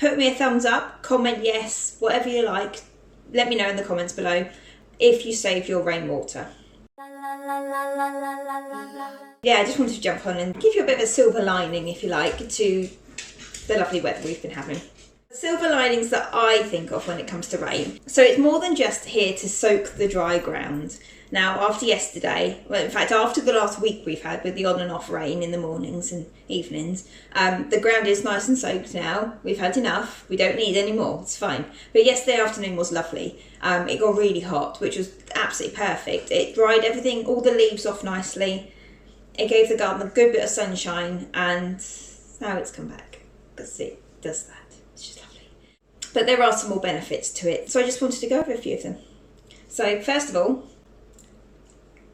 put me a thumbs up, comment yes, whatever you like. Let me know in the comments below if you save your rainwater. Yeah, I just wanted to jump on and give you a bit of a silver lining, if you like, to the lovely weather we've been having. Silver linings that I think of when it comes to rain. So it's more than just here to soak the dry ground. Now, after yesterday, well, in fact, after the last week we've had with the on and off rain in the mornings and evenings, the ground is nice and soaked now. We've had enough. We don't need any more. It's fine. But yesterday afternoon was lovely. It got really hot, which was absolutely perfect. It dried everything, all the leaves off nicely. It gave the garden a good bit of sunshine, and now it's come back because it does that. It's just lovely. But there are some more benefits to it, so I just wanted to go over a few of them. So first of all,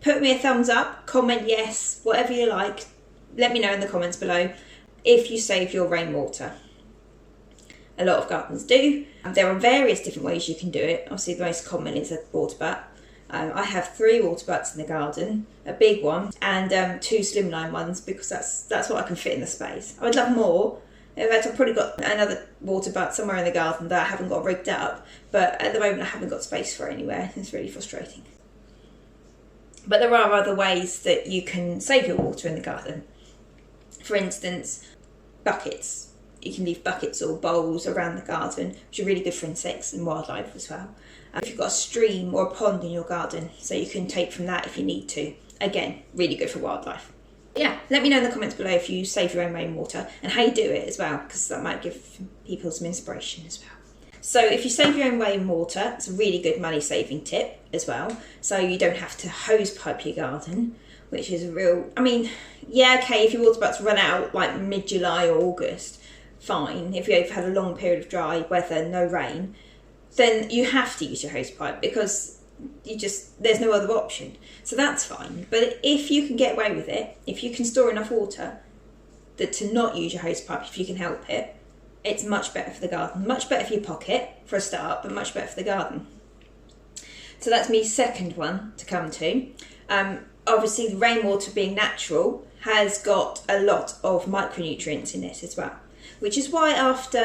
put me a thumbs up, comment yes, whatever you like. Let me know in the comments below if you save your rainwater. A lot of gardens do. There are various different ways you can do it. Obviously the most common is a water butt. I have 3 water butts in the garden, a big one and 2 slimline ones, because that's what I can fit in the space. I would love more. In fact, I've probably got another water butt somewhere in the garden that I haven't got rigged up, but at the moment I haven't got space for it anywhere. It's really frustrating. But there are other ways that you can save your water in the garden. For instance, buckets. You can leave buckets or bowls around the garden, which are really good for insects and wildlife as well. If you've got a stream or a pond in your garden, so you can take from that if you need to. Again, really good for wildlife. Yeah, let me know in the comments below if you save your own rainwater and how you do it as well, because that might give people some inspiration as well. So if you save your own rainwater, it's a really good money saving tip as well. So you don't have to hose pipe your garden, which is a real, I mean, yeah, okay, if your water butts run out like mid-July or August, fine. If you've had a long period of dry weather, no rain, then you have to use your hose pipe because there's no other option. So that's fine. But if you can get away with it, if you can store enough water to not use your hose pipe, if you can help it, it's much better for the garden. Much better for your pocket for a start, but much better for the garden. So that's my second one to come to. Obviously the rainwater being natural has got a lot of micronutrients in it as well, which is why after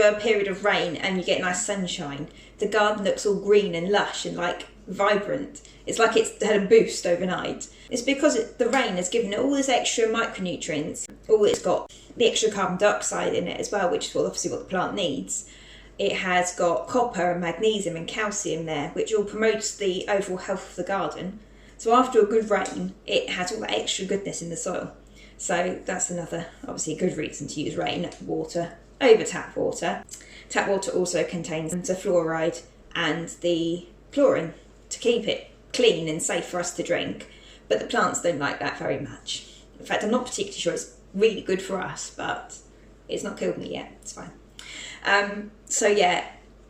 a period of rain and you get nice sunshine, the garden looks all green and lush and like vibrant. It's like it's had a boost overnight. It's because the rain has given it all this extra micronutrients. It's got the extra carbon dioxide in it as well, which is obviously what the plant needs. It has got copper and magnesium and calcium there, which all promotes the overall health of the garden. So after a good rain, it has all that extra goodness in the soil. So that's another, obviously, good reason to use rainwater over tap water. Tap water also contains the fluoride and the chlorine to keep it clean and safe for us to drink, but the plants don't like that very much. In fact, I'm not particularly sure it's really good for us, but it's not killed me yet, it's fine. So yeah,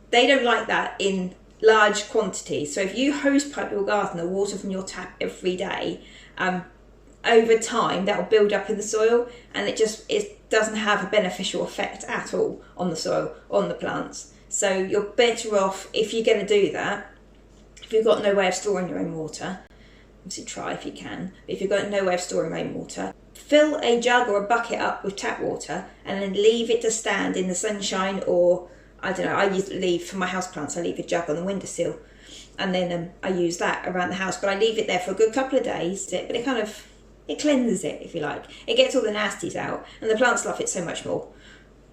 they don't like that in large quantities. So if you hose pipe your garden or water from your tap every day, over time that will build up in the soil, and it doesn't have a beneficial effect at all on the soil, on the plants. So you're better off, if you're going to do that, if you've got no way of storing your own water, obviously try if you can, but if you've got no way of storing rainwater, fill a jug or a bucket up with tap water and then leave it to stand in the sunshine, or I don't know, I usually leave, for my houseplants, I leave a jug on the windowsill and then I use that around the house, but I leave it there for a good couple of days, but it cleanses it, if you like. It gets all the nasties out, and the plants love it so much more.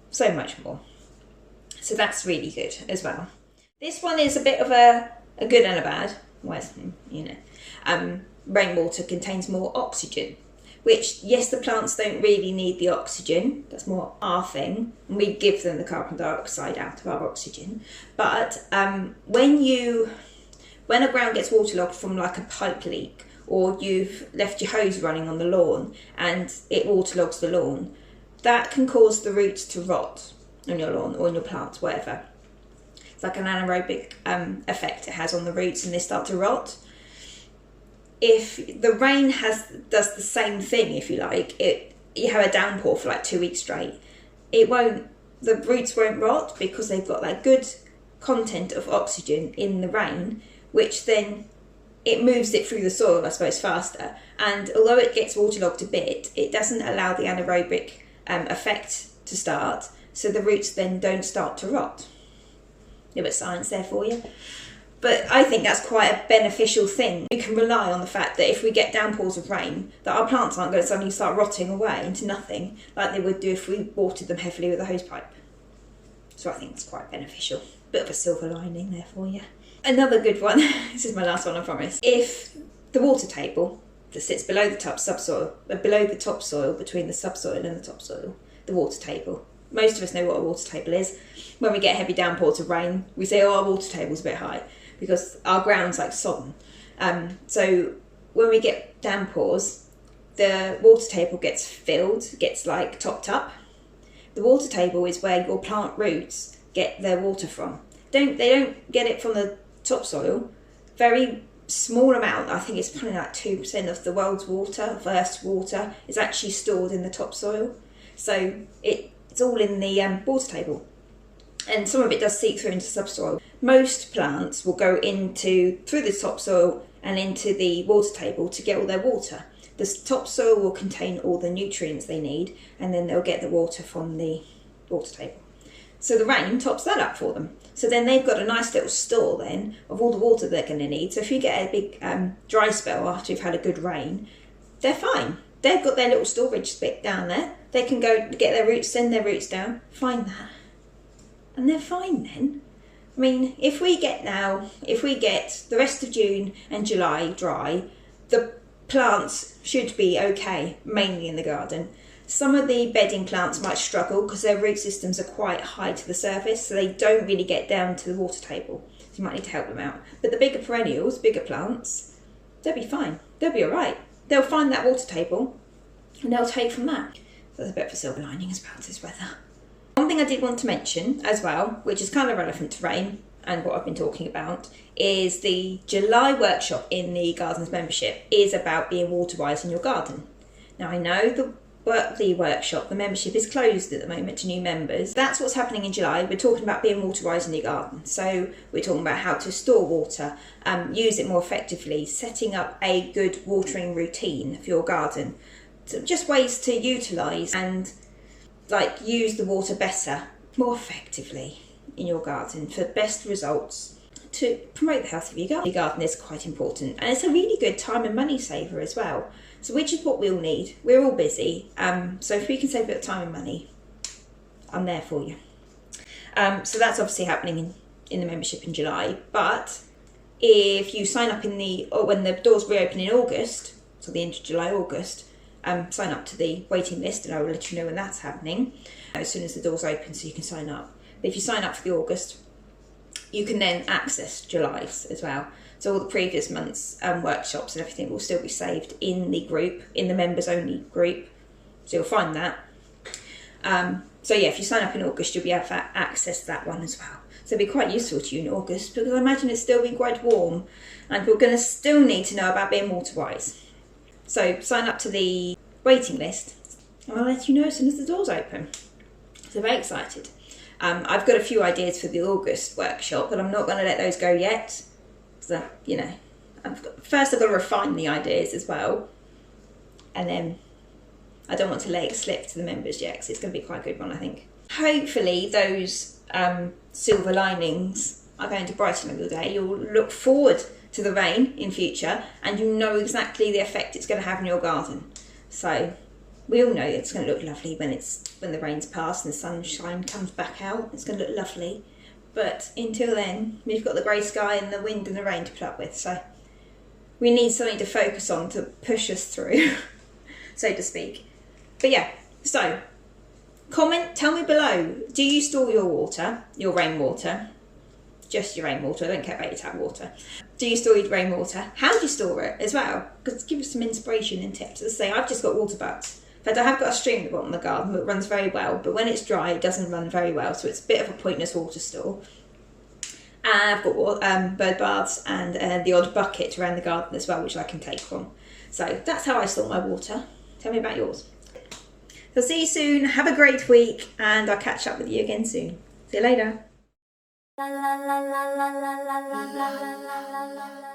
So much more. So that's really good as well. This one is a bit of a good and a bad. Rainwater contains more oxygen, which, yes, the plants don't really need the oxygen. That's more our thing. And we give them the carbon dioxide out of our oxygen. But when a ground gets waterlogged from like a pipe leak, or you've left your hose running on the lawn and it waterlogs the lawn, that can cause the roots to rot on your lawn or on your plants, whatever. It's like an anaerobic effect it has on the roots, and they start to rot. If the rain does the same thing, if you like, you have a downpour for like 2 weeks straight, the roots won't rot because they've got that good content of oxygen in the rain, which then it moves it through the soil, I suppose, faster. And although it gets waterlogged a bit, it doesn't allow the anaerobic effect to start, so the roots then don't start to rot. A bit of science there for you. But I think that's quite a beneficial thing. We can rely on the fact that if we get downpours of rain, that our plants aren't going to suddenly start rotting away into nothing like they would do if we watered them heavily with a hose pipe. So I think it's quite beneficial. Bit of a silver lining there for you. Another good one, this is my last one I promise. If the water table that sits below the topsoil, between the subsoil and the topsoil, the water table. Most of us know what a water table is. When we get heavy downpours of rain, we say, oh, our water table's a bit high, because our ground's like sodden. So when we get downpours, the water table gets filled, gets like topped up. The water table is where your plant roots get their water from. They don't get it from the topsoil. Very small amount, I think it's probably like 2% of the world's water, of Earth's water, is actually stored in the topsoil. So it's all in the water table. And some of it does seep through into subsoil. Most plants will go through the topsoil and into the water table to get all their water. The topsoil will contain all the nutrients they need, and then they'll get the water from the water table. So the rain tops that up for them. So then they've got a nice little store then of all the water they're going to need. So if you get a big dry spell after you've had a good rain, they're fine. They've got their little storage bit down there. They can go get their roots, send their roots down, find that, and they're fine then. I mean, if we get the rest of June and July dry, the plants should be okay, mainly in the garden. Some of the bedding plants might struggle because their root systems are quite high to the surface, so they don't really get down to the water table. So you might need to help them out. But the bigger perennials, bigger plants, they'll be fine. They'll be all right. They'll find that water table and they'll take from that. So there's a bit of a silver lining as well to this weather. One thing I did want to mention as well, which is kind of relevant to rain and what I've been talking about, is the July workshop in the Gardens membership is about being water wise in your garden. Now I know the workshop, the membership is closed at the moment to new members. That's what's happening in July. We're talking about being water wise in your garden. So we're talking about how to store water, use it more effectively, setting up a good watering routine for your garden. So just ways to utilise and use the water better, more effectively in your garden for best results to promote the health of your garden. Your garden is quite important, and it's a really good time and money saver as well. So which is what we all need. We're all busy, so if we can save a bit of time and money, I'm there for you. So that's obviously happening in the membership in July, but if you sign up when the doors reopen in August, so the end of July, August, sign up to the waiting list and I will let you know when that's happening as soon as the doors open, so you can sign up. But if you sign up for the August, you can then access July's as well. So all the previous months' workshops and everything will still be saved in the group, in the members only group. So you'll find that. So yeah, if you sign up in August, you'll be able to access that one as well. So it'll be quite useful to you in August, because I imagine it's still been quite warm and we're going to still need to know about being water wise. So sign up to the waiting list and I'll let you know as soon as the doors open. So very excited. I've got a few ideas for the August workshop, but I'm not going to let those go yet. So, first I've got to refine the ideas as well. And then I don't want to let it slip to the members yet, because it's going to be quite a good one, I think. Hopefully those silver linings are going to brighten up your day. You'll look forward to the rain in future, and you know exactly the effect it's going to have in your garden. So we all know it's going to look lovely when the rain's passed and the sunshine comes back out. It's going to look lovely. But until then, we've got the grey sky and the wind and the rain to put up with. So we need something to focus on to push us through, so to speak. But yeah, so comment, tell me below, do you store your water, your rainwater? Just your rainwater, I don't care about your tap water. Do you store your rainwater? How do you store it as well? Because give us some inspiration and tips. As I say, I've just got water butts. In fact, I have got a stream at the bottom of the garden that runs very well, but when it's dry, it doesn't run very well, so it's a bit of a pointless water store. And I've got bird baths and the odd bucket around the garden as well, which I can take from. So that's how I store my water. Tell me about yours. So see you soon, have a great week, and I'll catch up with you again soon. See you later. La la la la la la la la la la la la la.